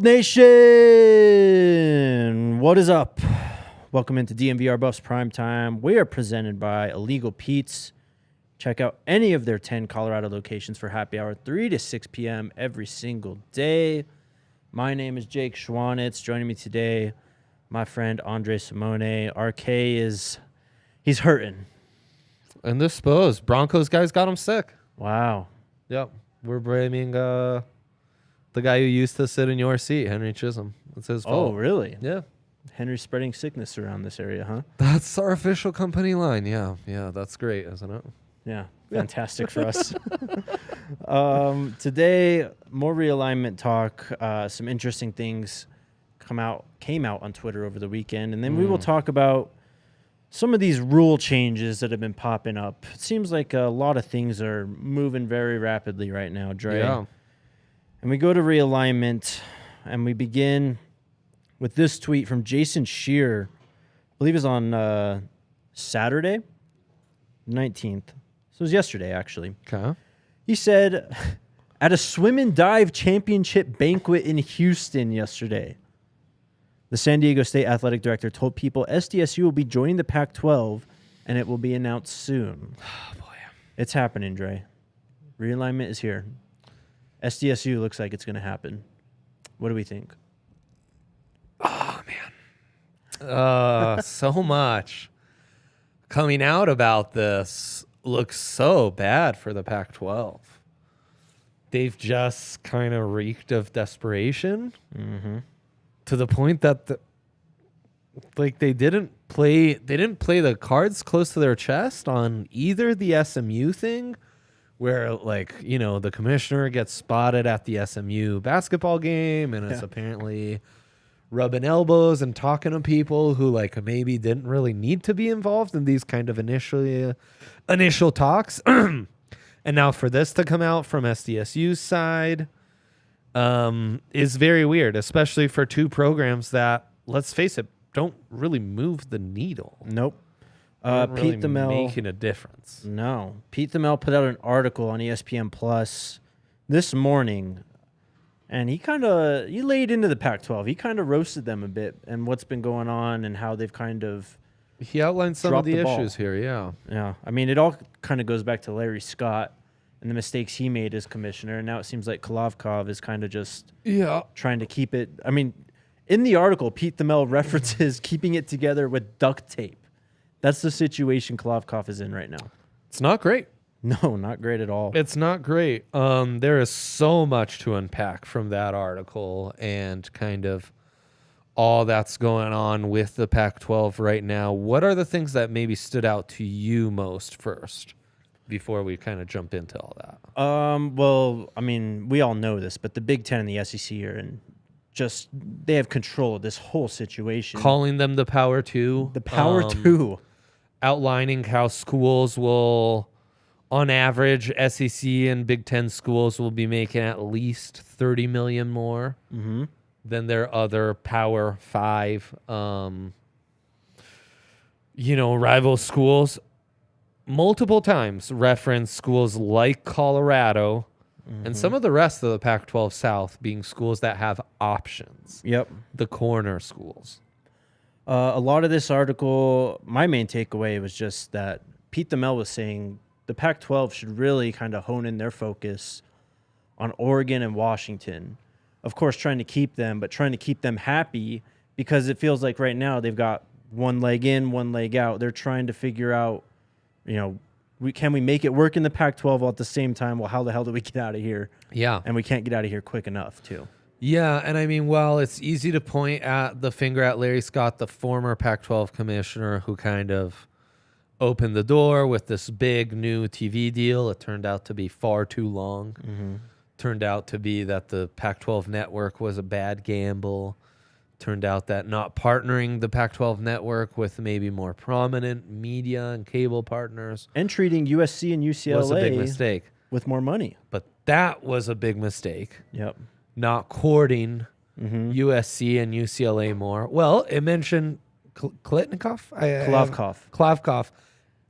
Nation, what is up? Welcome into DNVR Buffs Primetime. We are presented by Illegal Pete's. Check out any of their 10 Colorado locations for happy hour, 3 to 6 p.m. every single day. My name is Jake Schwanitz. Joining me today, my friend Andre Simone. RK he's hurting. Indisposed. Broncos guys got him sick. Wow. Yep. We're blaming the guy who used to sit in your seat, Henry Chisholm. It's his fault. Oh, really? Yeah. Henry's spreading sickness around this area, huh? That's our official company line. Yeah. Yeah, that's great, isn't it? Yeah, fantastic for us. Today, more realignment talk. Some interesting things came out on Twitter over the weekend, and then we will talk about some of these rule changes that have been popping up. It seems like a lot of things are moving very rapidly right now, Dre. Yeah. And we go to realignment, and we begin with this tweet from Jason Shear. I believe it was on Saturday, 19th. So it was yesterday, actually. Okay. He said, at a swim and dive championship banquet in Houston yesterday, the San Diego State athletic director told people SDSU will be joining the Pac-12, and it will be announced soon. Oh, boy. It's happening, Dre. Realignment is here. SDSU looks like it's going to happen. What do we think? Oh, man. So much coming out about this looks so bad for the Pac-12. They've just kind of reeked of desperation to the point that they didn't play the cards close to their chest on either the SMU thing, where the commissioner gets spotted at the SMU basketball game and is apparently rubbing elbows and talking to people who maybe didn't really need to be involved in these kind of initial talks. And now for this to come out from SDSU's side is very weird, especially for two programs that, let's face it, don't really move the needle. Nope. Pete Thamel making a difference. No. Pete Thamel put out an article on ESPN Plus this morning, and he laid into the Pac-12. He kind of roasted them a bit and what's been going on and how they've kind of He outlined some of dropped the ball. issues here, yeah. Yeah. I mean, it all kind of goes back to Larry Scott and the mistakes he made as commissioner, and now it seems like Kolovkov is kind of just trying to keep it. I mean, in the article, Pete Thamel references keeping it together with duct tape. That's the situation Kolovkov is in right now. It's not great. No, not great at all. It's not great. There is so much to unpack from that article and kind of all that's going on with the Pac-12 right now. What are the things that maybe stood out to you most first before we kind of jump into all that? Well, I mean, we all know this, but the Big Ten and the SEC are they have control of this whole situation. Calling them the Power Two. The Power Two. Outlining how schools will, on average, SEC and Big Ten schools will be making at least $30 million more than their other Power Five, rival schools. Multiple times reference schools like Colorado and some of the rest of the Pac-12 South being schools that have options. Yep. The corner schools. A lot of this article, my main takeaway was just that Pete Thamel was saying the Pac-12 should really kind of hone in their focus on Oregon and Washington. Of course, trying to keep them, but trying to keep them happy, because it feels like right now they've got one leg in, one leg out. They're trying to figure out, can we make it work in the Pac-12 while at the same time, well, how the hell do we get out of here? Yeah. And we can't get out of here quick enough, too. Yeah, and I mean, while it's easy to point at the finger at Larry Scott, the former Pac-12 commissioner who kind of opened the door with this big new TV deal, it turned out to be far too long. Turned out to be that the Pac-12 network was a bad gamble. Turned out that not partnering the Pac-12 network with maybe more prominent media and cable partners and treating USC and UCLA was a big mistake with more money. But that was a big mistake. Yep. Not courting USC and UCLA more. Well, it mentioned Kolovkov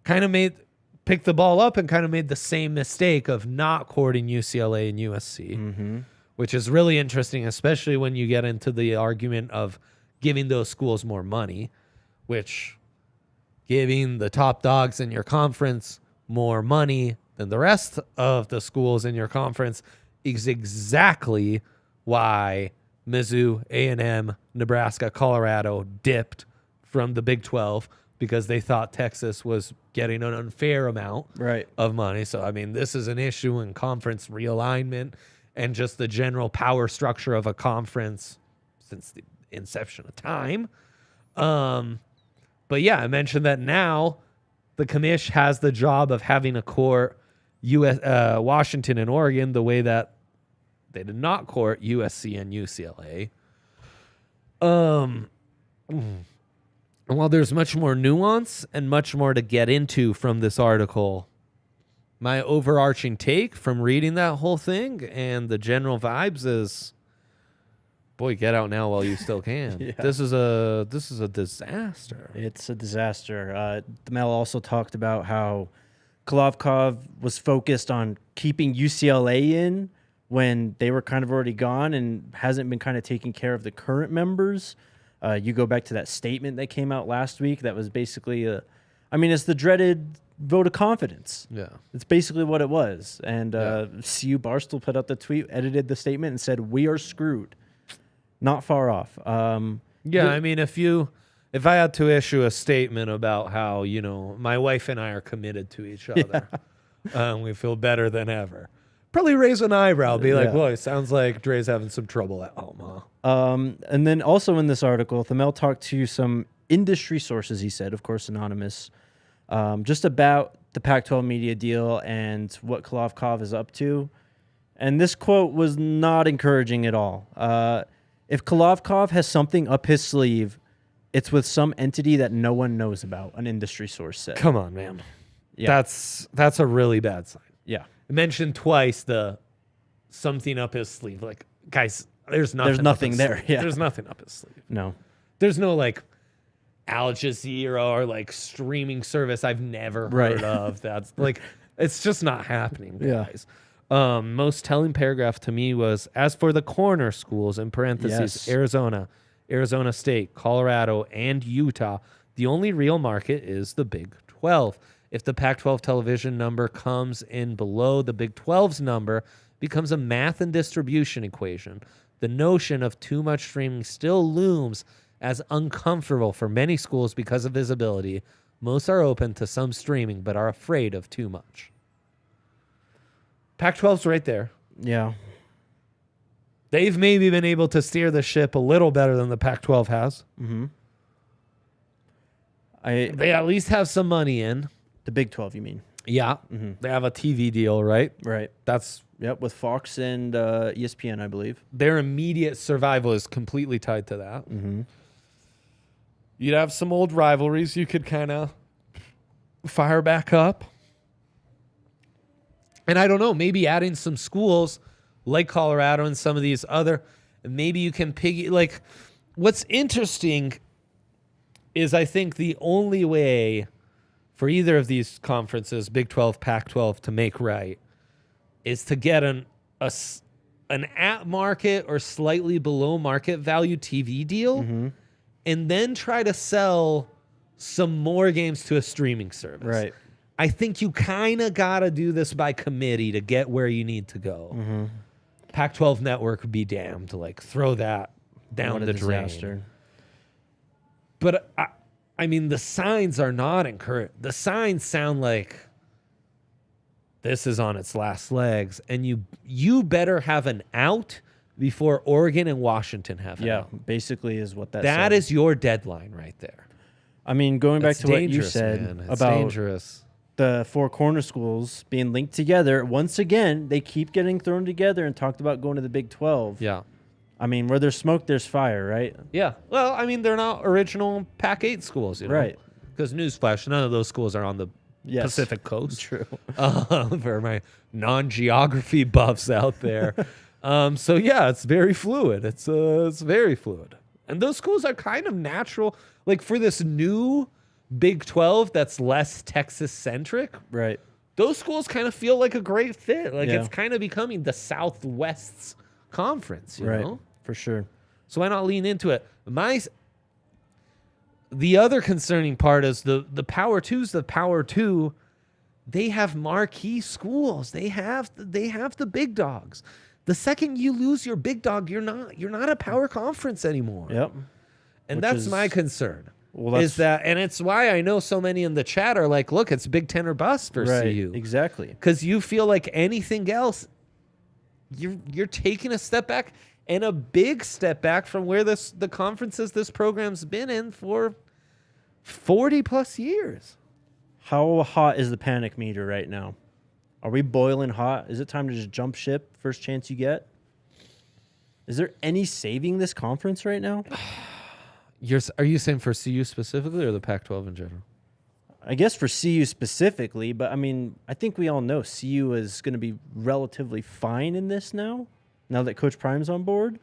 kind of picked the ball up and kind of made the same mistake of not courting UCLA and USC. which is really interesting, especially when you get into the argument of giving those schools more money, which giving the top dogs in your conference more money than the rest of the schools in your conference is exactly why Mizzou, A&M, Nebraska, Colorado dipped from the Big 12 because they thought Texas was getting an unfair amount of money. So, I mean, this is an issue in conference realignment and just the general power structure of a conference since the inception of time. But yeah, I mentioned that now the commish has the job of having a court Washington and Oregon the way that they did not court USC and UCLA. And while there's much more nuance and much more to get into from this article, my overarching take from reading that whole thing and the general vibes is, boy, get out now while you still can. Yeah. This is a disaster. It's a disaster. The Mail also talked about how Kolovkov was focused on keeping UCLA in when they were kind of already gone and hasn't been kind of taking care of the current members. You go back to that statement that came out last week that was basically it's the dreaded vote of confidence. Yeah. It's basically what it was. And CU Barstool put out the tweet, edited the statement, and said, "We are screwed." Not far off. I mean, if I had to issue a statement about how, my wife and I are committed to each other, we feel better than ever, probably raise an eyebrow, be like, boy, sounds like Dre's having some trouble at home, huh? And then also in this article, Thamel talked to some industry sources, he said, of course, anonymous, just about the Pac-12 media deal and what Kolovkov is up to. And this quote was not encouraging at all. If Kolovkov has something up his sleeve, it's with some entity that no one knows about, an industry source said. Come on, man. Yeah. That's a really bad sign. Yeah. I mentioned twice the something up his sleeve. Like, guys, there's nothing there. Yeah. There's nothing up his sleeve. No. There's no Al Jazeera or streaming service I've never heard of. That's it's just not happening, guys. Yeah. Most telling paragraph to me was, as for the corner schools, in parentheses, Arizona, Arizona State, Colorado, and Utah, the only real market is the Big 12. If the Pac-12 television number comes in below the Big 12's number, it becomes a math and distribution equation. The notion of too much streaming still looms as uncomfortable for many schools because of visibility. Most are open to some streaming, but are afraid of too much. Pac-12's right there. Yeah. They've maybe been able to steer the ship a little better than the Pac-12 has. Mm-hmm. They at least have some money in. The Big 12, you mean? Yeah. Mm-hmm. They have a TV deal, right? Right. That's with Fox and ESPN, I believe. Their immediate survival is completely tied to that. Mm-hmm. You'd have some old rivalries you could kind of fire back up. And I don't know, maybe adding some schools like Colorado and some of these other, maybe you can what's interesting is I think the only way for either of these conferences, Big 12, Pac-12, to make right is to get an at market or slightly below market value TV deal, and then try to sell some more games to a streaming service. Right. I think you kind of got to do this by committee to get where you need to go. Mm-hmm. Pac-12 network would be damned to throw that down the drain. But I mean, the signs are not encouraging. The signs sound like this is on its last legs, and you better have an out before Oregon and Washington have an out. Basically is what that said. Is your deadline right there. I mean, going back to what you said about dangerous. The four corner schools being linked together, once again, they keep getting thrown together and talked about going to the Big 12. Yeah. I mean, where there's smoke, there's fire, right? Yeah. Well, I mean, they're not original Pac-8 schools, right? Because newsflash, none of those schools are on the Pacific Coast. True. For my non-geography buffs out there. So yeah, it's very fluid. It's very fluid, and those schools are kind of natural. For this new Big 12 that's less Texas-centric, right? Those schools kind of feel like a great fit. It's kind of becoming the Southwest's conference, you Right. know? For sure. So why not lean into it? The other concerning part is the Power 2's the Power 2. They have marquee schools. They have the big dogs. The second you lose your big dog, you're not a power conference anymore. Yep. And Which that's is- my concern. Well, Is that, and it's why I know so many in the chat are like, look, it's Big Ten or bust for right, CU. exactly. Because you feel like anything else, you're taking a step back, and a big step back from where the conferences this program's been in for 40 plus years. How hot is the panic meter right now? Are we boiling hot? Is it time to just jump ship first chance you get? Is there any saving this conference right now? Are you saying for CU specifically or the Pac-12 in general? I guess for CU specifically, but I mean, I think we all know CU is going to be relatively fine in this now that Coach Prime's on board.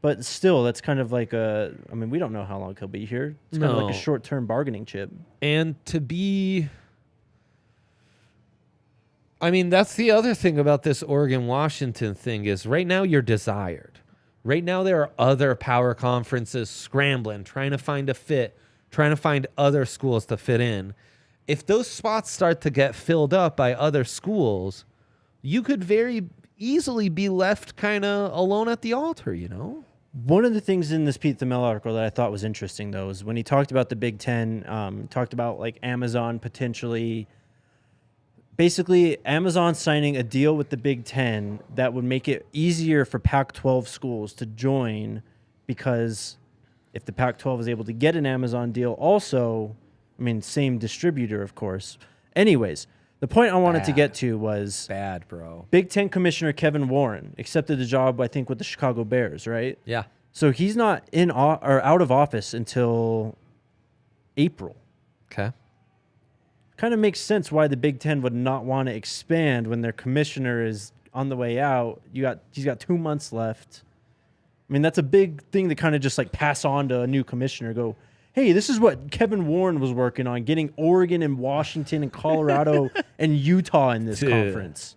But still, that's kind of like I mean, we don't know how long he'll be here. It's kind of like a short-term bargaining chip. And I mean, that's the other thing about this Oregon-Washington thing is right now you're desired. Right now there are other power conferences scrambling, trying to find a fit, trying to find other schools to fit in. If those spots start to get filled up by other schools, you could very easily be left kind of alone at the altar, you know? One of the things in this Pete Thamel article that I thought was interesting, though, is when he talked about the Big Ten, talked about like Amazon potentially, basically Amazon signing a deal with the Big Ten that would make it easier for Pac-12 schools to join, because if the Pac-12 is able to get an Amazon deal also, I mean, same distributor, of course. Anyways, the point I wanted to get to was bad, bro. Big Ten Commissioner Kevin Warren accepted the job, I think, with the Chicago Bears, right? Yeah. So he's not or out of office until April. Okay. Kind of makes sense why the Big Ten would not want to expand when their commissioner is on the way out. He's got 2 months left. I mean, that's a big thing to kind of just like pass on to a new commissioner. Go, hey, this is what Kevin Warren was working on, getting Oregon and Washington and Colorado and Utah in this conference.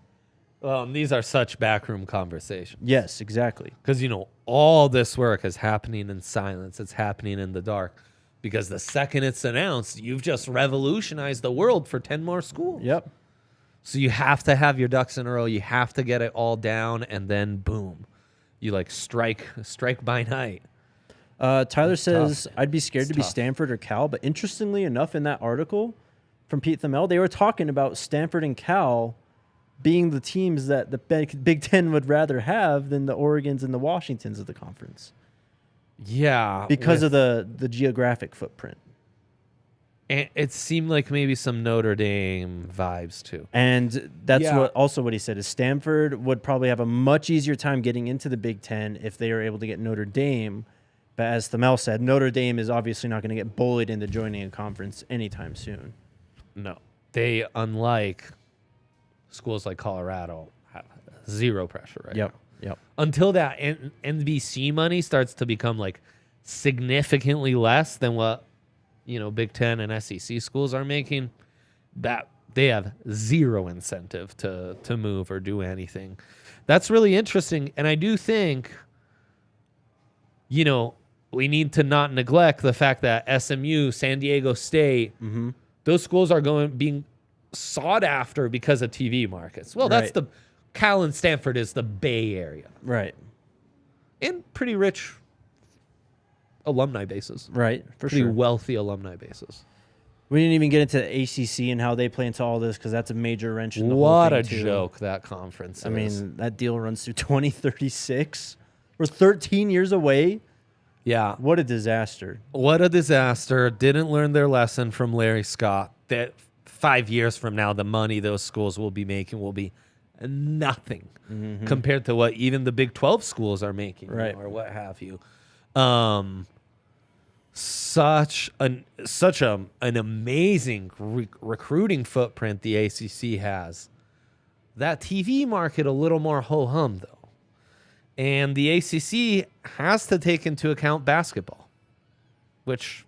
These are such backroom conversations. Yes, exactly. Because, you know, all this work is happening in silence. It's happening in the dark. Because the second it's announced, you've just revolutionized the world for 10 more schools. Yep. So you have to have your ducks in a row. You have to get it all down, and then boom, you like strike by night. Tyler says, I'd be scared It's to be tough. Stanford or Cal. But interestingly enough, in that article from Pete Thamel, they were talking about Stanford and Cal being the teams that the Big Ten would rather have than the Oregons and the Washingtons of the conference. Yeah, Because of the geographic footprint. and it seemed like maybe some Notre Dame vibes too. And that's Yeah. what he said is Stanford would probably have a much easier time getting into the Big Ten if they are able to get Notre Dame. But as Thamel said, Notre Dame is obviously not going to get bullied into joining a conference anytime soon. No, they, unlike schools like Colorado, have zero pressure right now. Yep. Until that NBC money starts to become like significantly less than what, you know, Big Ten and SEC schools are making, that they have zero incentive to move or do anything. That's really interesting. And I do think, you know, we need to not neglect the fact that SMU, San Diego State, those schools are being sought after because of TV markets. Well, that's Right. Cal and Stanford is the Bay Area. Right. And pretty rich alumni bases. Right. For Pretty sure. wealthy alumni bases. We didn't even get into the ACC and how they play into all this because that's a major wrench in the What whole a thing, too. joke that conference I is. mean, that deal runs through 2036. We're 13 years away. Yeah. What a disaster. What a disaster. Didn't learn their lesson from Larry Scott that 5 years from now, the money those schools will be making will be nothing compared to what even the Big 12 schools are making, you know, Right. or what have you. Such an amazing recruiting footprint the ACC has. That TV market a little more ho-hum, though. And the ACC has to take into account basketball, which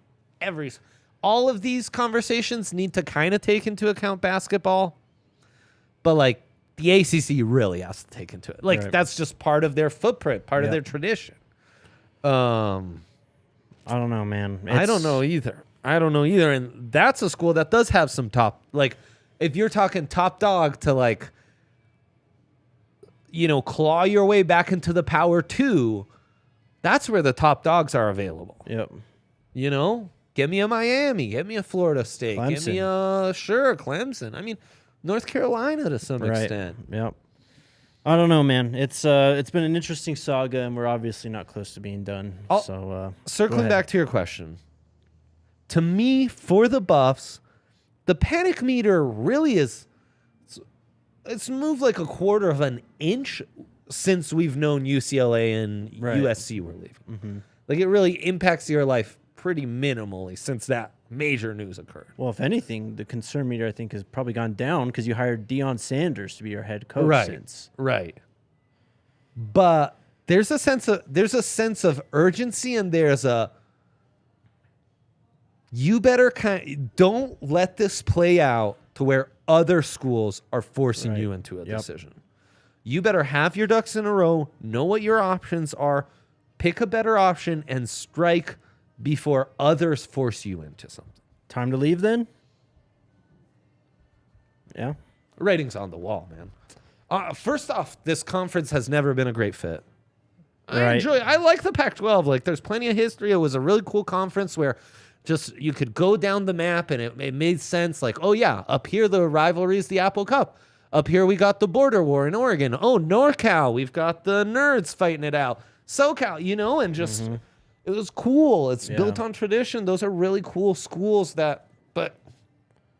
all of these conversations need to kind of take into account basketball. But like the ACC really has to take into it. Like, Right. that's just part of their footprint, part of their tradition. I don't know, man. I don't know either. And that's a school that does have some top, like, if you're talking top dog to, like, you know, claw your way back into the Power 2, that's where the top dogs are available. Yep. You know, get me a Miami, get me a Florida State, get me a, Clemson. I mean, North Carolina to some extent. Yep. I don't know, man. It's been an interesting saga, and we're obviously not close to being done. Circling back to your question, to me, for the Buffs, the panic meter really is. It's moved like a quarter of an inch since we've known UCLA and USC were leaving. Mm-hmm. Like, it really impacts your life pretty minimally since that major news occurred. Well, if anything, the concern meter, I think, has probably gone down because you hired Deion Sanders to be your head coach since. Right. But there's a sense of urgency, and there's a, you better don't let this play out to where other schools are forcing you into a decision. You better have your ducks in a row, know what your options are, pick a better option, and strike before others force you into something. Time to leave then? Yeah. Ratings on the wall, man. First off, this conference has never been a great fit. I like the Pac-12. Like, there's plenty of history. It was a really cool conference where just you could go down the map and it made sense. Like, oh yeah, up here the rivalry is the Apple Cup. Up here we got the border war in Oregon. Oh, NorCal, we've got the nerds fighting it out. SoCal, you know, and just it was cool. It's built on tradition. Those are really cool schools but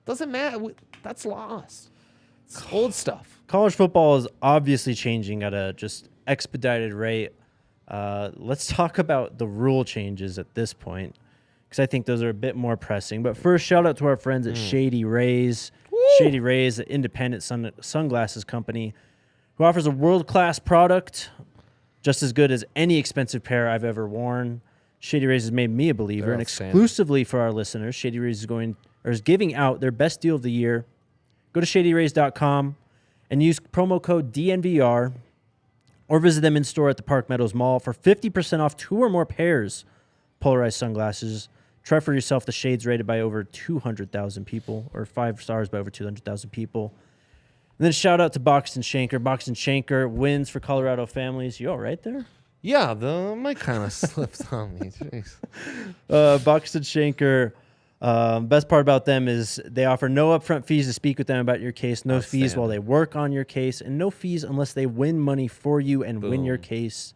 doesn't matter. That's lost. It's old stuff. College football is obviously changing at a just expedited rate. Let's talk about the rule changes at this point, because I think those are a bit more pressing. But first, shout out to our friends at Shady Rays. Woo! Shady Rays, an independent sunglasses company who offers a world-class product just as good as any expensive pair I've ever worn. Shady Rays has made me a believer, and exclusively for our listeners, Shady Rays is giving out their best deal of the year. Go to shadyrays.com and use promo code DNVR, or visit them in store at the Park Meadows Mall for 50% off 2 or more pairs polarized sunglasses. Try for yourself the shades rated by over 200,000 people, or 5 stars by over 200,000 people. And then shout out to Boxed and Shanker. Boxed and Shanker wins for Colorado families. You all right there? Yeah, the mic kind of slipped on me. Jeez. Boxed and Shanker. Best part about them is they offer no upfront fees to speak with them about your case, no fees while they work on your case, and no fees unless they win money for you and win your case.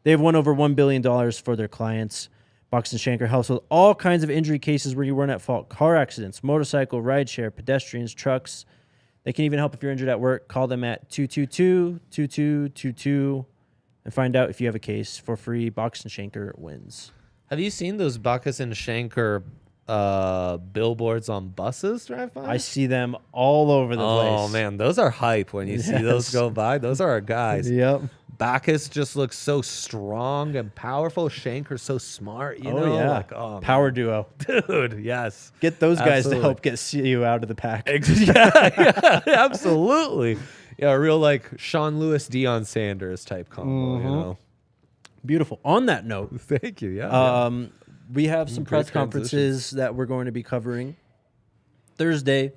They've won over $1 billion for their clients. Boxed and Shanker helps with all kinds of injury cases where you weren't at fault. Car accidents, motorcycle, rideshare, pedestrians, trucks. They can even help if you're injured at work. Call them at 222-2222 and find out if you have a case for free. Boxed and Shanker wins. Have you seen those Bacchus and Shanker billboards on buses drive by? I see them all over the place. Oh, man. Those are hype when you see those go by. Those are our guys. Yep. Bacchus just looks so strong and powerful. Shanker's so smart, you know? Yeah. Like, power duo. Dude, yes. Get those guys to help get you out of the pack. yeah, absolutely. Yeah, real like Sean Lewis, Deion Sanders type combo, you know? Beautiful. On that note. Thank you, yeah. We have some press conferences that we're going to be covering. Thursday,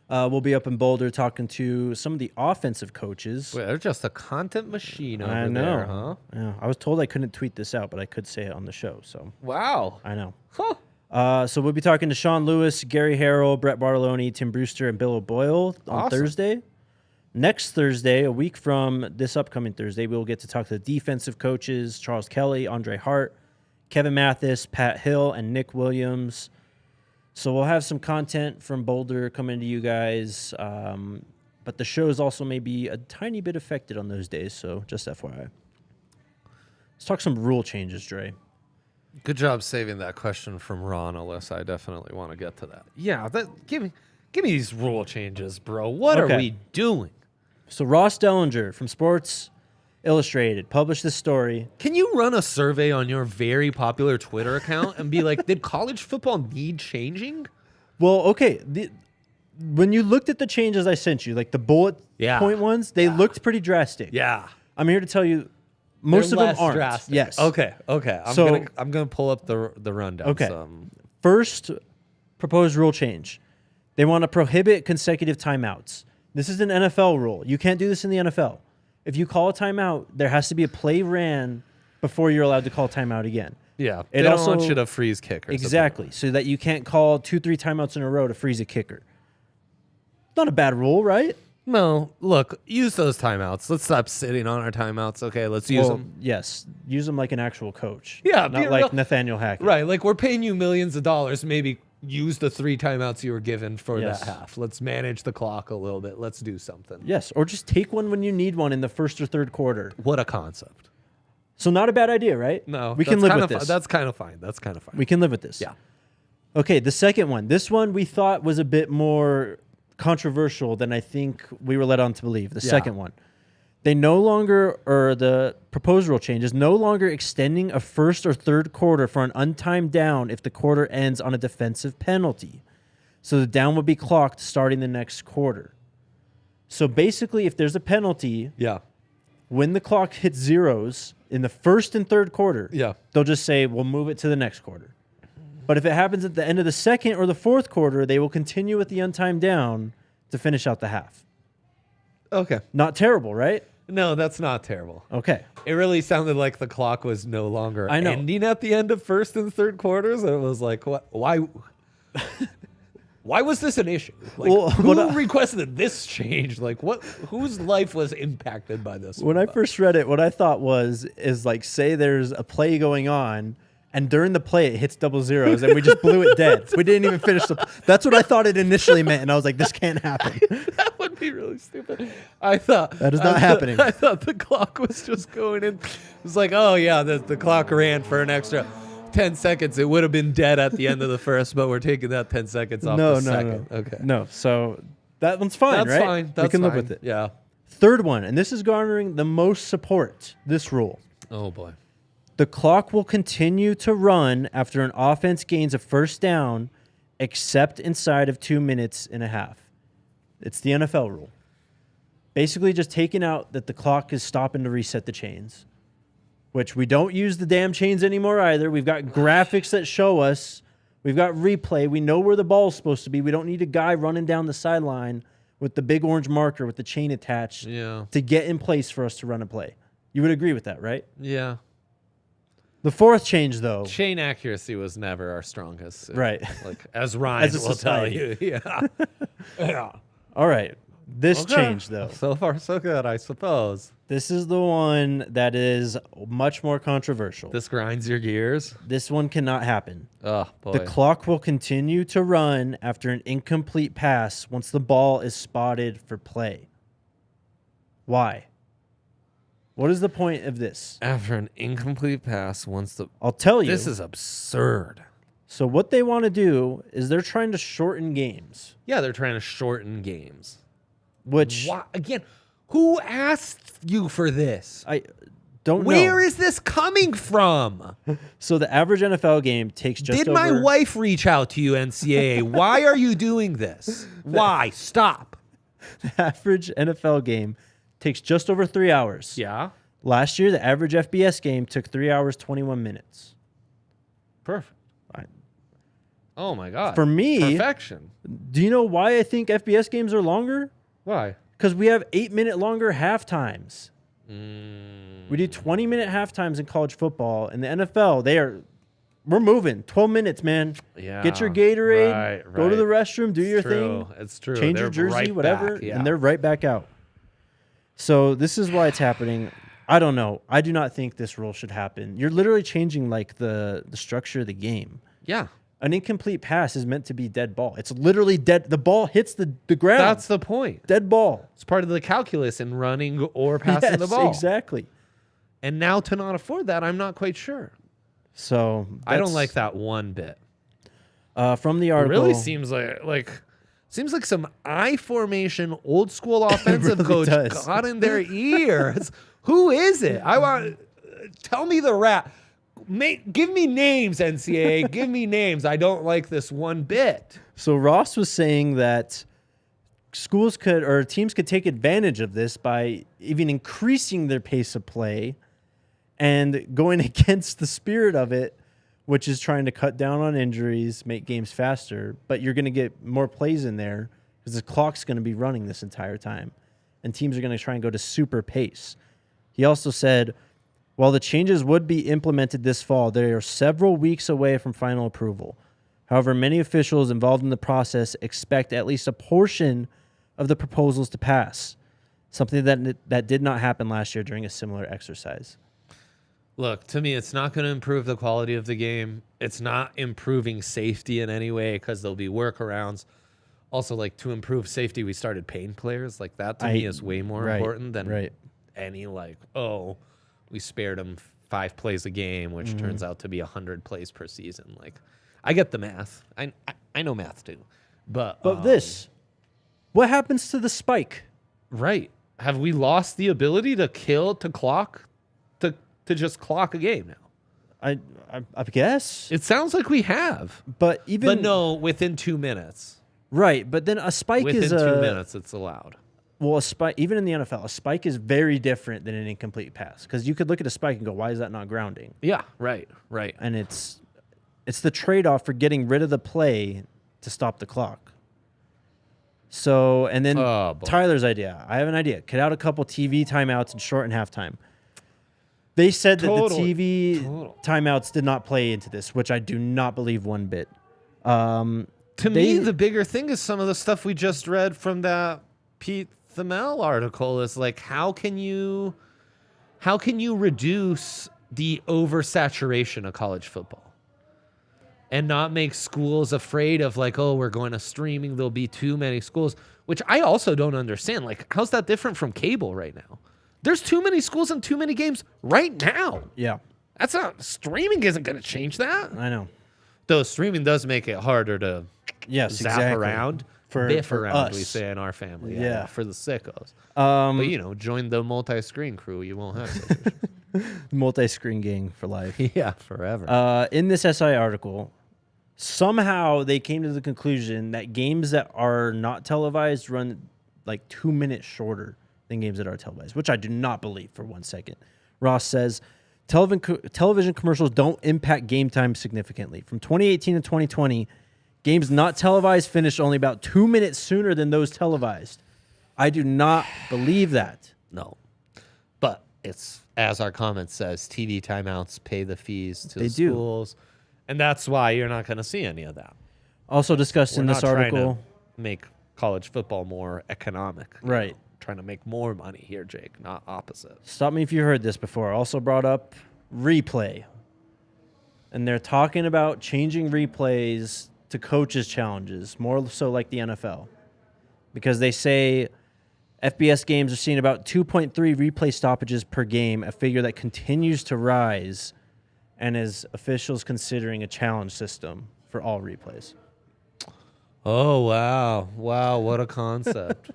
we'll be up in Boulder talking to some of the offensive coaches. Wait, they're just a content machine over there, huh? Yeah, I was told I couldn't tweet this out, but I could say it on the show. So wow, I know. Huh. So we'll be talking to Sean Lewis, Gary Harrell, Brett Bartoloni, Tim Brewster, and Bill O'Boyle on Thursday. Next Thursday, a week from this upcoming Thursday, we'll get to talk to the defensive coaches, Charles Kelly, Andre Hart, Kevin Mathis, Pat Hill, and Nick Williams. So we'll have some content from Boulder coming to you guys. But the shows also may be a tiny bit affected on those days, so just FYI. Let's talk some rule changes, Dre. Good job saving that question from Ron, Alyssa. I definitely want to get to that. Yeah, give me these rule changes, bro. What are we doing? So Ross Dellinger from Sports Illustrated published this story. Can you run a survey on your very popular Twitter account and be like, did college football need changing? Well, okay. when you looked at the changes I sent you, like the bullet point ones, they looked pretty drastic. Yeah. I'm here to tell you, most They're of them less aren't. drastic. Yes. Okay. So- I'm gonna pull up the rundown. Okay. Some. First proposed rule change. They want to prohibit consecutive timeouts. This is an NFL rule. You can't do this in the NFL. If you call a timeout, there has to be a play ran before you're allowed to call timeout again. Yeah. It They also- don't want you to freeze kickers. Exactly. So that you can't call 2-3 timeouts in a row to freeze a kicker. Not a bad rule, right? No, look, use those timeouts. Let's stop sitting on our timeouts. Okay, let's use them. Yes. Use them like an actual coach. Yeah, be Not like real- Nathaniel Hackett. Right, like we're paying you millions of dollars. Maybe use the 3 timeouts you were given for Yes. that half. Let's manage the clock a little bit. Let's do something. Yes. Or just take one when you need one in the first or third quarter. What a concept. So not a bad idea, right? No, We can that's live kind with of this. That's kind of fine. That's kind of fine. We can live with this. Yeah. Okay, the second one. This one we thought was a bit more controversial than I think we were led on to believe. The second one. They no longer, or the proposed rule change is no longer extending a first or third quarter for an untimed down if the quarter ends on a defensive penalty. So the down would be clocked starting the next quarter. So basically, if there's a penalty, Yeah. when the clock hits zeros in the first and third quarter, Yeah. they'll just say, we'll move it to the next quarter. But if it happens at the end of the second or the fourth quarter, they will continue with the untimed down to finish out the half. Okay. Not terrible, right? No, that's not terrible. Okay. It really sounded like the clock was no longer I know. ending at the end of first and third quarters. It was like, what? Why? Why was this an issue? Like, Well, who requested this change? Like, what? Whose life was impacted by this? When I first read it, what I thought is like, say there's a play going on, and during the play it hits double zeros, and we just blew it dead. We didn't even finish the. That's what I thought it initially meant, and I was like, this can't happen. That would be really stupid. I thought That is not happening. I thought the clock was just going in. It was like, oh yeah, the clock ran for an extra 10 seconds. It would have been dead at the end of the first, but we're taking that 10 seconds off the second. No. Okay. No, so that one's fine, That's right? fine. That's we can live fine. with it. Yeah. Third one, and this is garnering the most support, this rule. Oh boy. The clock will continue to run after an offense gains a first down, except inside of 2 minutes and a half. It's the NFL rule. Basically just taking out that the clock is stopping to reset the chains, which we don't use the damn chains anymore either. We've got graphics that show us. We've got replay. We know where the ball's supposed to be. We don't need a guy running down the sideline with the big orange marker with the chain attached to get in place for us to run a play. You would agree with that, right? Yeah. The fourth change, though. Chain accuracy was never our strongest suit. Right. Like, as Ryan As a will tell society. you. Yeah. Yeah. All right. This Okay. change, though. So far, so good, I suppose. This is the one that is much more controversial. This grinds your gears. This one cannot happen. Oh, boy. The clock will continue to run after an incomplete pass once the ball is spotted for play. Why? What is the point of this? After an incomplete pass, once the... I'll tell you. This is absurd. So what they want to do is they're trying to shorten games, Yeah, they're trying to shorten games. which Why? Again, who asked you for this? I don't know. Where is this coming from? So the average NFL game takes just Did over... my wife reach out to you, NCAA? Why are you doing this? Why? Stop. The average NFL game takes just over 3 hours. Yeah. Last year, the average FBS game took 3 hours, 21 minutes. Perfect. Oh, my God. For me, Perfection. do you know why I think FBS games are longer? Why? Because we have 8-minute longer half times. We do 20-minute half times in college football. In the NFL, we're moving. 12 minutes, man. Yeah. Get your Gatorade, Right, go to the right. restroom, do your thing. It's true. Change They're your jersey, right whatever, back, yeah. and they're right back out. So this is why it's happening. I don't know. I do not think this rule should happen. You're literally changing like the structure of the game. Yeah. An incomplete pass is meant to be dead ball. It's literally dead. The ball hits the ground. That's the point. Dead ball. It's part of the calculus in running or passing the ball. Exactly. And now to not afford that, I'm not quite sure. So I don't like that one bit. From the It article, really seems like some I formation old school offensive really coach does. got in their ears. Who is it? I want tell me the rat. Give me names, NCAA. Give me names. I don't like this one bit. So Ross was saying that schools could or teams could take advantage of this by even increasing their pace of play and going against the spirit of it, which is trying to cut down on injuries, make games faster. But you're going to get more plays in there because the clock's going to be running this entire time, and teams are going to try and go to super pace. He also said, while the changes would be implemented this fall, they are several weeks away from final approval. However, many officials involved in the process expect at least a portion of the proposals to pass, something that did not happen last year during a similar exercise. Look, to me, it's not going to improve the quality of the game. It's not improving safety in any way because there'll be workarounds. Also, like, to improve safety, we started paying players. Like, that to me is way more important than any, like, oh, we spared them 5 plays a game, which turns out to be 100 plays per season. Like, I get the math. I know math too. But this, what happens to the spike? Right. Have we lost the ability to clock, to just clock a game now? I guess. It sounds like we have. But no, within 2 minutes. Right, but then a spike within is 2 minutes it's allowed. Well, a spike, even in the NFL, a spike is very different than an incomplete pass because you could look at a spike and go, "Why is that not grounding?" Yeah, right. And it's the trade-off for getting rid of the play to stop the clock. So, and then Tyler's idea. I have an idea. Cut out a couple TV timeouts and shorten halftime. They said that the TV timeouts did not play into this, which I do not believe one bit. To me, the bigger thing is some of the stuff we just read from that Pete Thamel article is like, how can you reduce the oversaturation of college football and not make schools afraid of like, oh, we're going to streaming, there'll be too many schools, which I also don't understand. Like, how's that different from cable right now? There's too many schools and too many games right now. Yeah. That's not, streaming isn't going to change that. I know. Though streaming does make it harder to zap around. Biff around, us. We say in our family. Yeah. For the sickos. But, join the multi-screen crew. You won't have to. Multi-screen gang for life. Yeah, forever. In this SI article, somehow they came to the conclusion that games that are not televised run like 2 minutes shorter than games that are televised, which I do not believe for 1 second. Ross says, television commercials don't impact game time significantly. From 2018 to 2020, games not televised finished only about 2 minutes sooner than those televised. I do not believe that. No. But it's, as our comment says, TV timeouts pay the fees to the schools. And that's why you're not going to see any of that. Also discussed in this article. Trying to make college football more economic. Right. Trying to make more money here, Jake, not opposite. Stop me if you heard this before. Also brought up replay. And they're talking about changing replays to coaches' challenges, more so like the NFL. Because they say FBS games are seeing about 2.3 replay stoppages per game, a figure that continues to rise, and is officials considering a challenge system for all replays. Oh, wow. Wow, what a concept.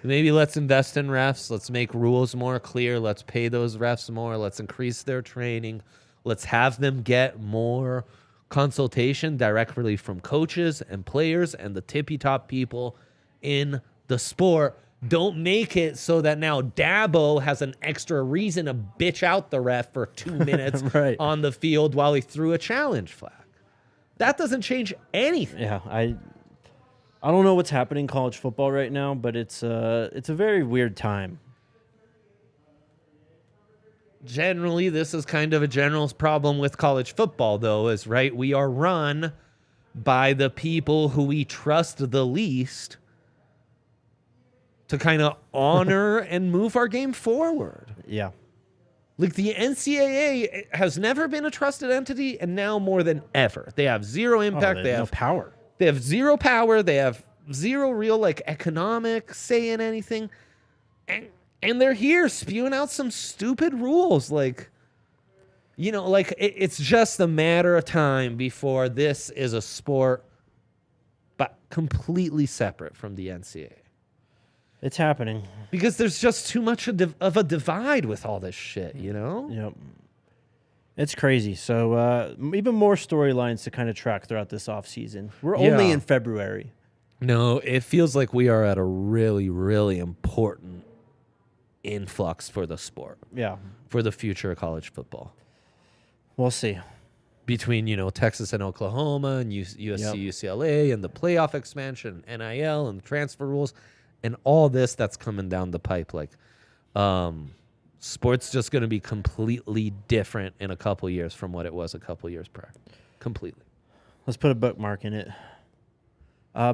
Maybe let's invest in refs. Let's make rules more clear. Let's pay those refs more. Let's increase their training. Let's have them get more consultation directly from coaches and players and the tippy-top people in the sport. Don't make it so that now Dabo has an extra reason to bitch out the ref for 2 minutes on the field while he threw a challenge flag. That doesn't change anything. Yeah, I don't know what's happening in college football right now, but it's a very weird time. Generally, this is kind of a general problem with college football, though, is right. We are run by the people who we trust the least to kind of honor and move our game forward. Yeah. Like the NCAA has never been a trusted entity, and now more than ever. They have zero impact. They have no power. They have zero power. They have zero real like economic say in anything. And they're here spewing out some stupid rules. Like, like it's just a matter of time before this is a sport, but completely separate from the NCAA. It's happening. Because there's just too much of a divide with all this shit, Yep. It's crazy. So even more storylines to kind of track throughout this offseason. We're only in February. No, it feels like we are at a really, really important influx for the sport, Yeah. for the future of college football. We'll see. Between, Texas and Oklahoma and USC, UCLA, and the playoff expansion, NIL, and the transfer rules, and all this that's coming down the pipe. Like, sports just going to be completely different in a couple years from what it was a couple years prior. Completely. Let's put a bookmark in it.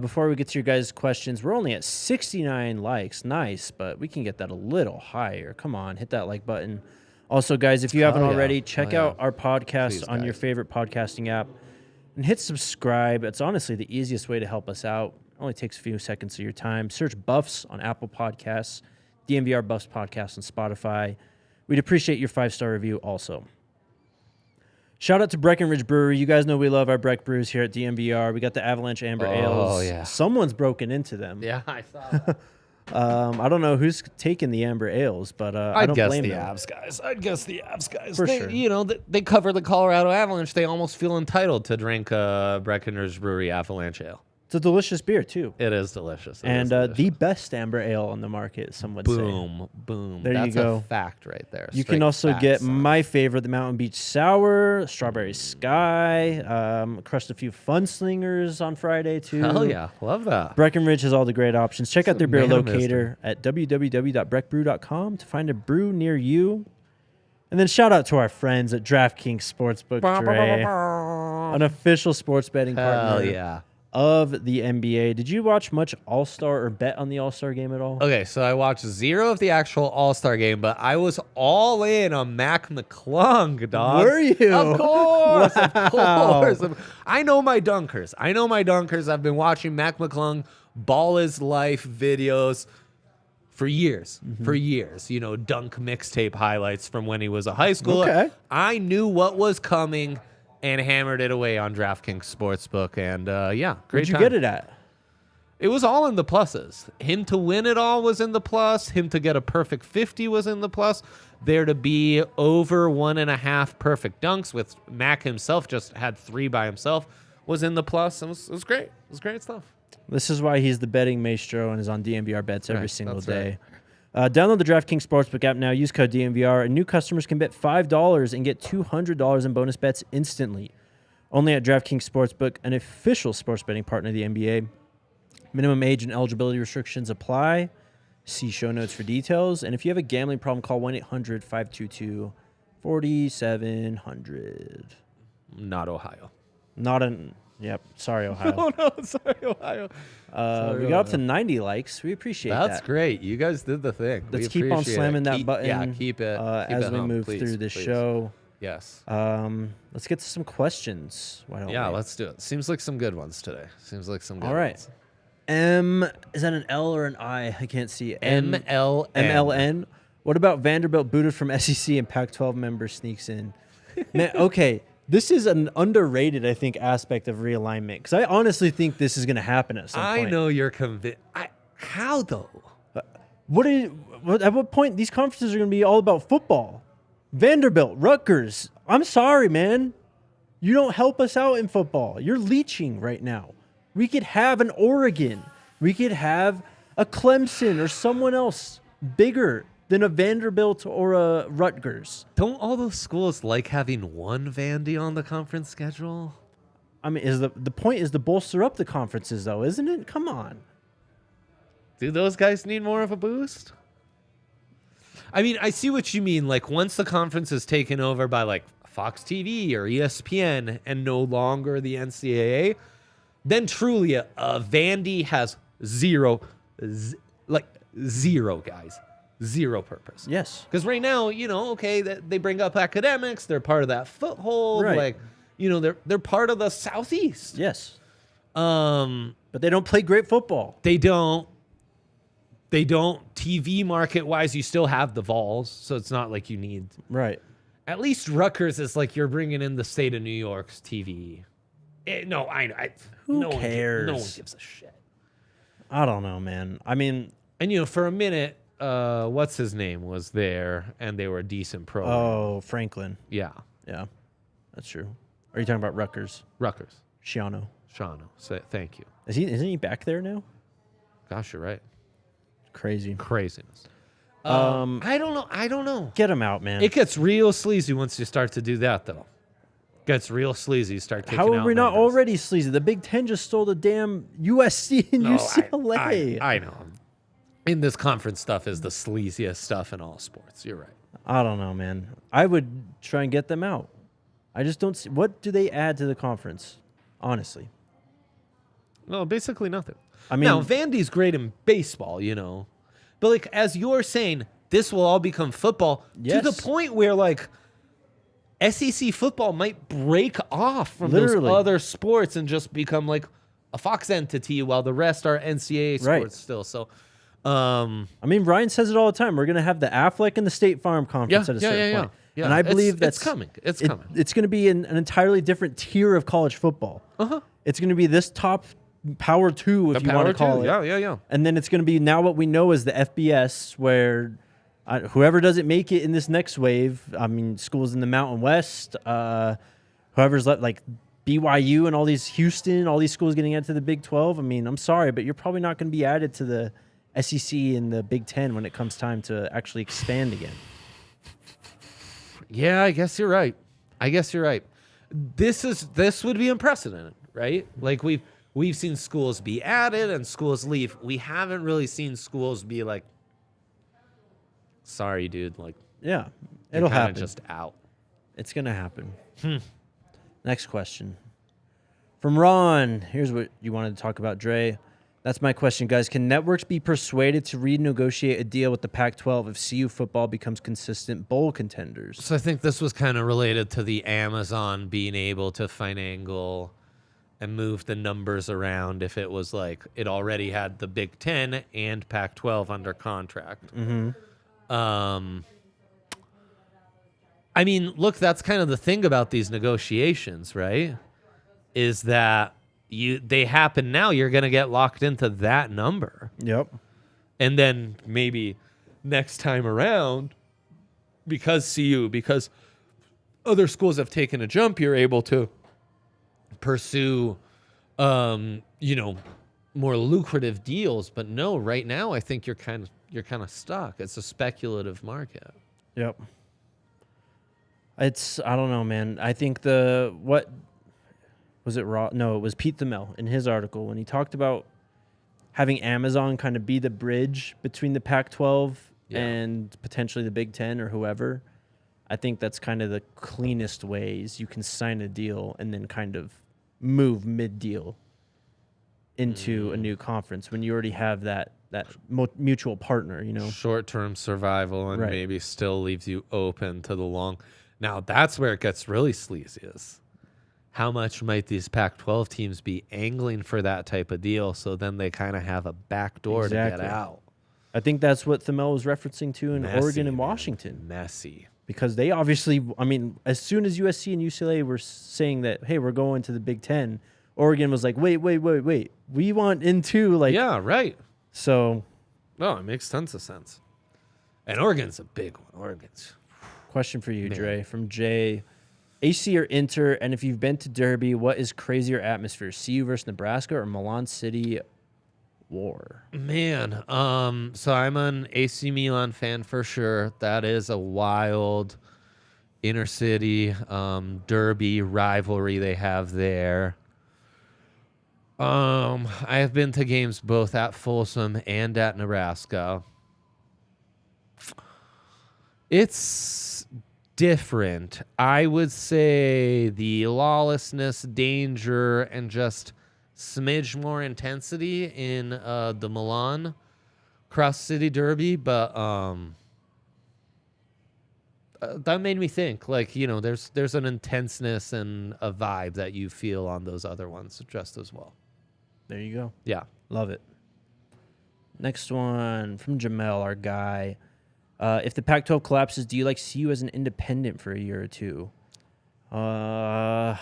Before we get to your guys' questions, we're only at 69 likes. Nice, but we can get that a little higher. Come on, hit that like button. Also, guys, if you haven't already, check out our podcast on your favorite podcasting app and hit subscribe. It's honestly the easiest way to help us out. It only takes a few seconds of your time. Search Buffs on Apple Podcasts, DNVR Buffs Podcast on Spotify. We'd appreciate your 5-star review also. Shout out to Breckenridge Brewery. You guys know we love our Breck brews here at DNVR. We got the Avalanche Amber Ales. Oh, yeah. Someone's broken into them. Yeah, I saw that. I don't know who's taking the Amber Ales, but I don't blame them. I'd guess the Avs guys. For sure. They cover the Colorado Avalanche. They almost feel entitled to drink Breckenridge Brewery Avalanche Ale. It's a delicious beer, too. It is delicious. The best Amber Ale on the market, some would say. Boom. There That's you go. a fact right there. You can also get my favorite, the Mountain Beach Sour, Strawberry Sky. Crushed a few Fun Slingers on Friday, too. Hell yeah. Love that. Breckenridge has all the great options. Check out their beer man locator at www.breckbrew.com to find a brew near you. And then shout out to our friends at DraftKings Sportsbook, Dre, an official sports betting partner. Hell yeah. Of the NBA. Did you watch much All-Star or bet on the All-Star game at all? Okay, so I watched 0 of the actual All-Star game, but I was all in on Mac McClung, dog. Were you? Of course, of course. I know my dunkers. I've been watching Mac McClung Ball is Life videos for years. Dunk mixtape highlights from when he was a high schooler. Okay. I knew what was coming and hammered it away on DraftKings Sportsbook. And, great Where'd you time. get it at? It was all in the pluses. Him to win it all was in the plus. Him to get a perfect 50 was in the plus. There to be over 1.5 perfect dunks, with Mac himself just had 3 by himself, was in the plus. It was great. It was great stuff. This is why he's the betting maestro and is on DNVR bets every single day. Right. Download the DraftKings Sportsbook app now. Use code DNVR, and new customers can bet $5 and get $200 in bonus bets instantly. Only at DraftKings Sportsbook, an official sports betting partner of the NBA. Minimum age and eligibility restrictions apply. See show notes for details. And if you have a gambling problem, call 1-800-522-4700. Not Ohio. Yep. Sorry, Ohio. Oh, no. Sorry, Ohio. We got up to 90 likes. We appreciate that. That's great. You guys did the thing. Let's keep on slamming that button. Yeah, keep it. As we move through the show. Yes. Let's get to some questions. Why don't we? Let's do it. Seems like some good ones today. All right. Ones. Is that an L or an I? I can't see. MLN. MLN. What about Vanderbilt booted from SEC and Pac-12 member sneaks in? Man, okay. This is an underrated, I think, aspect of realignment, because I honestly think this is going to happen at some point. I know you're convinced. How though? At what point these conferences are going to be all about football? Vanderbilt, Rutgers. I'm sorry, man. You don't help us out in football. You're leeching right now. We could have an Oregon. We could have a Clemson or someone else bigger than a Vanderbilt or a Rutgers. Don't all those schools like having one Vandy on the conference schedule? I mean, the point is to bolster up the conferences, though, isn't it? Come on. Do those guys need more of a boost? I mean, I see what you mean. Like, once the conference is taken over by, like, Fox TV or ESPN and no longer the NCAA, then truly a Vandy has zero, guys. Zero purpose. Yes. Because right now, they bring up academics. They're part of that foothold. Right. They're part of the Southeast. Yes. But they don't play great football. They don't. TV market-wise, you still have the Vols, so it's not like you need. Right. At least Rutgers is like you're bringing in the state of New York's TV. Who cares? No one gives a shit. I don't know, man. I mean, and for a minute, what's his name was there, and they were a decent program. Oh, Franklin. Yeah, that's true. Are you talking about Rutgers? Rutgers. Shiano. So thank you. Isn't he back there now? Gosh, you're right. Crazy. Craziness. I don't know. Get him out, man. It gets real sleazy once you start to do that, though. Gets real sleazy. Start taking How are out we not members. already sleazy? The Big Ten just stole the damn USC and UCLA. I know. In this conference stuff is the sleaziest stuff in all sports. You're right. I don't know, man. I would try and get them out. I just don't see. What do they add to the conference? Honestly. No, basically nothing. I mean, now, Vandy's great in baseball, you know. But, like, as you're saying, this will all become football Yes. to the point where, like, SEC football might break off from Literally. those other sports and just become, like, a Fox entity while the rest are NCAA sports Right. still. So, I mean, Ryan says it all the time. We're going to have the Affleck and the State Farm conference at a certain point. Yeah. And I believe it's coming. It's coming. It's going to be an entirely different tier of college football. It's going to be this top Power 2, if you want to call it. Yeah. And then it's going to be now what we know as the FBS, where whoever doesn't make it in this next wave, I mean, schools in the Mountain West, whoever's like BYU and all these Houston, all these schools getting into the Big 12. I mean, I'm sorry, but you're probably not going to be added to the SEC and the Big 10 when it comes time to actually expand again. Yeah, I guess you're right. This would be unprecedented, right? Like we've seen schools be added and schools leave. We haven't really seen schools be like, sorry, dude, like Yeah, you're it'll kinda happen. just out. It's going to happen. Next question. From Ron. Here's what you wanted to talk about, Dre. That's my question, guys. Can networks be persuaded to renegotiate a deal with the Pac-12 if CU football becomes consistent bowl contenders? So I think this was kind of related to the Amazon being able to finagle and move the numbers around if it was like it already had the Big Ten and Pac-12 under contract. I mean, look, that's kind of the thing about these negotiations, right? Is that they happen now, you're going to get locked into that number. Yep. And then maybe next time around, because other schools have taken a jump, you're able to pursue, more lucrative deals. But no, right now, I think you're kind of stuck. It's a speculative market. Yep. I don't know, man. I think was it Raw? No, it was Pete Thamel in his article when he talked about having Amazon kind of be the bridge between the Pac-12 and potentially the Big Ten or whoever. I think that's kind of the cleanest ways you can sign a deal and then kind of move mid-deal into a new conference when you already have that mutual partner, you know? Short-term survival and Right. maybe still leaves you open to the long. Now, that's where it gets really sleazy is. How much might these Pac-12 teams be angling for that type of deal so then they kind of have a back door to get out? I think that's what Thamel was referencing to in Messy, Oregon and man. Washington. Messy. Because they obviously, I mean, as soon as USC and UCLA were saying that, hey, we're going to the Big Ten, Oregon was like, wait. We want in too. Like, Yeah, right. So, No, it makes tons of sense. And Oregon's a big one. Oregon's. question for you, Man. Dre, from Jay. AC or Inter, and if you've been to Derby, what is crazier atmosphere, CU versus Nebraska or Milan City War? Man, so I'm an AC Milan fan for sure. That is a wild inner city derby rivalry they have there. I have been to games both at Folsom and at Nebraska. It's different. I would say the lawlessness, danger, and just smidge more intensity in the Milan Cross City Derby, but that made me think. Like, there's an intenseness and a vibe that you feel on those other ones just as well. There you go. Yeah. Love it. Next one from Jamel, our guy. If the Pac-12 collapses, do you like CU as an independent for a year or two? No.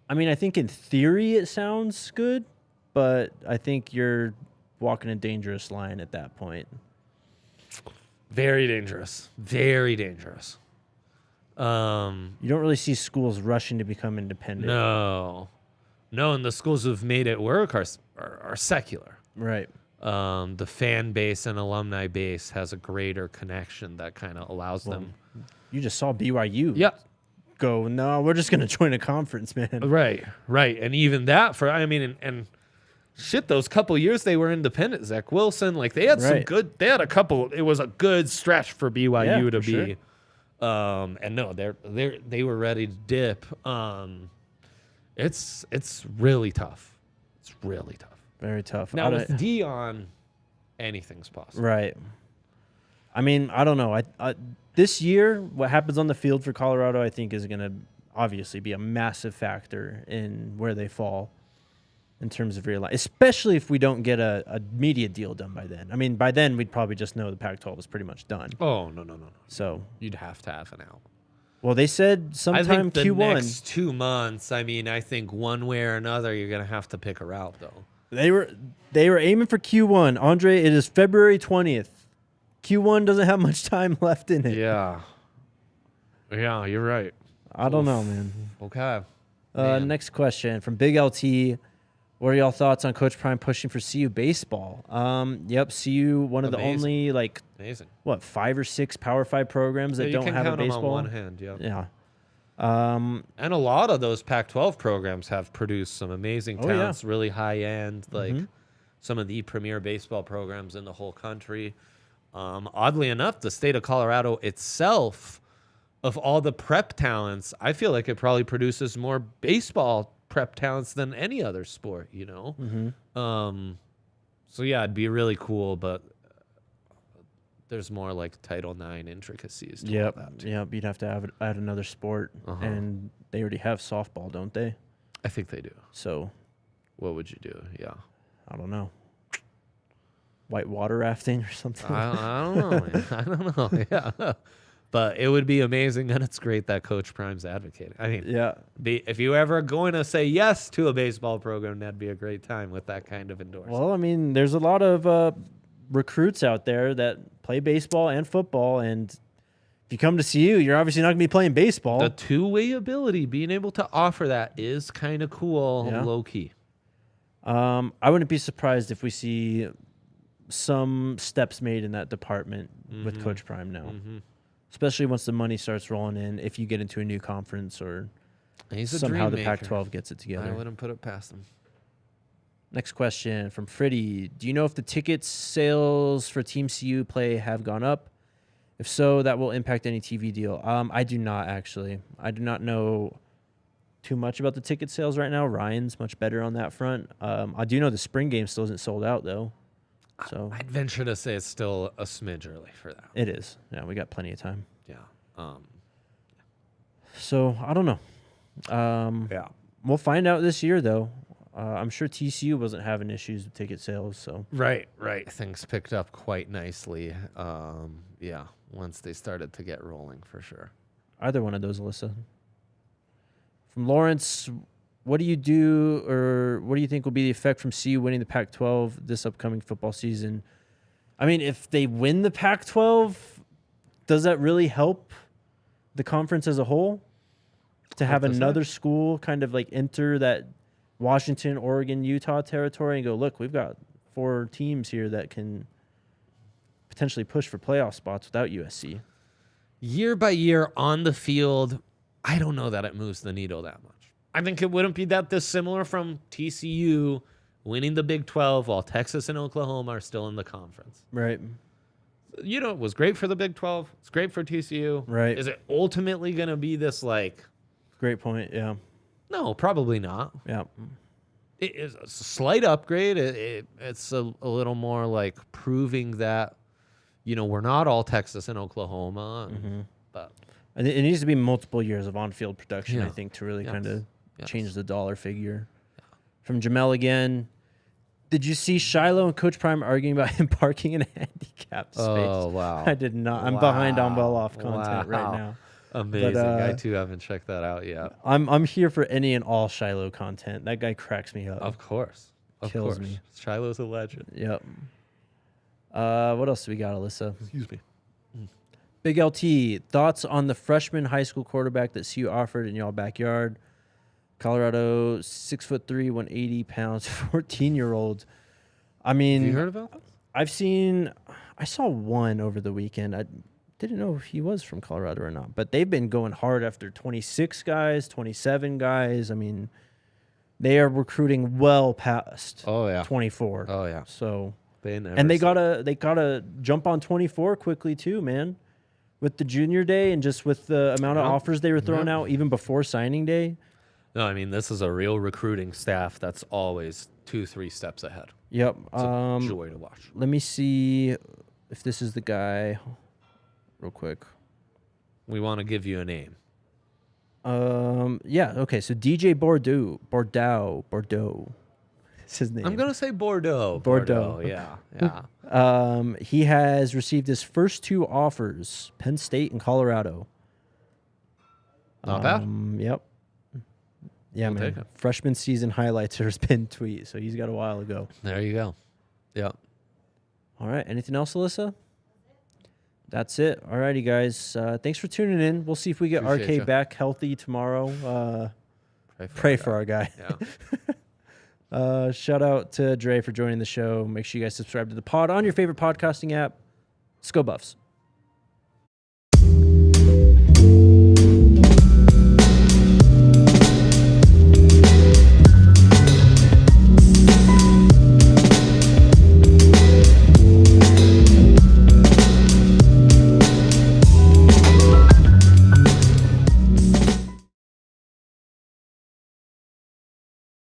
I mean, I think in theory it sounds good, but I think you're walking a dangerous line at that point. Very dangerous. Very dangerous. You don't really see schools rushing to become independent. No. No, and the schools who've made it work are secular. Right. The fan base and alumni base has a greater connection that kind of allows them. You just saw BYU. Yeah. Go, no, we're just going to join a conference, man. Right. And even that and shit, those couple years they were independent. Zach Wilson, like they had some good. They had a couple. It was a good stretch for BYU to be. Sure. And no, they were ready to dip. It's really tough. It's really tough. Very tough. Now with Deion, anything's possible. Right. I mean, I don't know. This year, what happens on the field for Colorado, I think, is going to obviously be a massive factor in where they fall in terms of realignment, especially if we don't get a media deal done by then. I mean, by then, we'd probably just know the Pac-12 is pretty much done. Oh, no. So you'd have to have an out. Well, they said sometime I think the Q1. Next 2 months, I mean, I think one way or another, you're going to have to pick a route, though. They were aiming for Q1. Andre, it is February 20th. Q1 doesn't have much time left in it. Yeah, you're right. I don't know, man. Okay. Next question from Big LT. What are y'all thoughts on Coach Prime pushing for CU baseball? Yep, CU, one of the only, Amazing. 5 or 6 Power 5 programs that don't have a baseball? You can count them on one hand, Yeah. And a lot of those Pac-12 programs have produced some amazing talents, really high-end, like some of the premier baseball programs in the whole country. Oddly enough, the state of Colorado itself, of all the prep talents, I feel like it probably produces more baseball prep talents than any other sport, you know? So, yeah, it'd be really cool, but there's more like Title IX intricacies to all that. Yep, you'd have to add another sport, and they already have softball, don't they? I think they do. So, what would you do? Yeah. I don't know. White water rafting or something? I don't know, man. I don't know. Yeah. But it would be amazing, and it's great that Coach Prime's advocating. I mean, if you ever going to say yes to a baseball program, that'd be a great time with that kind of endorsement. Well, I mean, there's a lot of recruits out there that play baseball and football, and if you come to CU, you're obviously not going to be playing baseball. The two-way ability, being able to offer that is kind of cool, low-key. I wouldn't be surprised if we see some steps made in that department with Coach Prime now. Especially once the money starts rolling in, if you get into a new conference or somehow the Pac-12 gets it together. I wouldn't put it past them. Next question from Fritty. Do you know if the ticket sales for Team CU play have gone up? If so, that will impact any TV deal. I do not, actually. I do not know too much about the ticket sales right now. Ryan's much better on that front. I do know the spring game still isn't sold out, though. So I'd venture to say it's still a smidge early for that. It is. Yeah, we got plenty of time. Yeah. So I don't know. We'll find out this year, though. I'm sure TCU wasn't having issues with ticket sales. So right. Things picked up quite nicely. Once they started to get rolling, for sure. Either one of those, Alyssa. From Lawrence. What do you do, or what do you think will be the effect from CU winning the Pac-12 this upcoming football season? I mean, if they win the Pac-12, does that really help the conference as a whole? To have another school kind of like enter that Washington, Oregon, Utah territory and go, look, we've got 4 teams here that can potentially push for playoff spots without USC. Year by year on the field, I don't know that it moves the needle that much. I think it wouldn't be that dissimilar from TCU winning the Big 12 while Texas and Oklahoma are still in the conference. Right. You know, it was great for the Big 12. It's great for TCU. Right. Is it ultimately going to be this, like... Great point, yeah. No, probably not. Yeah. It is a slight upgrade. It's a little more like proving that, you know, we're not all Texas and Oklahoma. But and it needs to be multiple years of on-field production, I think, to really kind of change the dollar figure. From Jamel again, did you see Shiloh and Coach Prime arguing about him parking in a handicapped space? Oh, wow. I did not. I'm behind on well-off content right now. Amazing. But, I, too, haven't checked that out yet. I'm here for any and all Shiloh content. That guy cracks me up. Of course. Kills me. Shiloh's a legend. Yep. What else do we got, Alyssa? Excuse me. Big LT, thoughts on the freshman high school quarterback that CU offered in y'all backyard? Colorado, 6'3", 180 pounds, 14-year-old. I mean, Have you heard about this? I saw one over the weekend. I didn't know if he was from Colorado or not, but they've been going hard after 26 guys, 27 guys. I mean, they are recruiting well past 24. Oh yeah. So They gotta jump on 24 quickly too, man. With the junior day and just with the amount of offers they were throwing out even before signing day. No, I mean, this is a real recruiting staff that's always 2-3 steps ahead. Yep. It's a joy to watch. Let me see if this is the guy real quick. We want to give you a name. Yeah, okay. So DJ Bordeaux. It's his name. I'm going to say Bordeaux. Bordeaux. Yeah. He has received his first 2 offers, Penn State and Colorado. Not bad. Yep. Yeah, We'll take man. it. Freshman season highlights are his pinned tweet, so he's got a while ago. There you go. Yeah. All right. Anything else, Alyssa? That's it. All righty, guys. Thanks for tuning in. We'll see if we get Appreciate RK ya. back healthy tomorrow. Pray for our guy. Yeah. Shout out to Dre for joining the show. Make sure you guys subscribe to the pod on your favorite podcasting app. Let's go Buffs.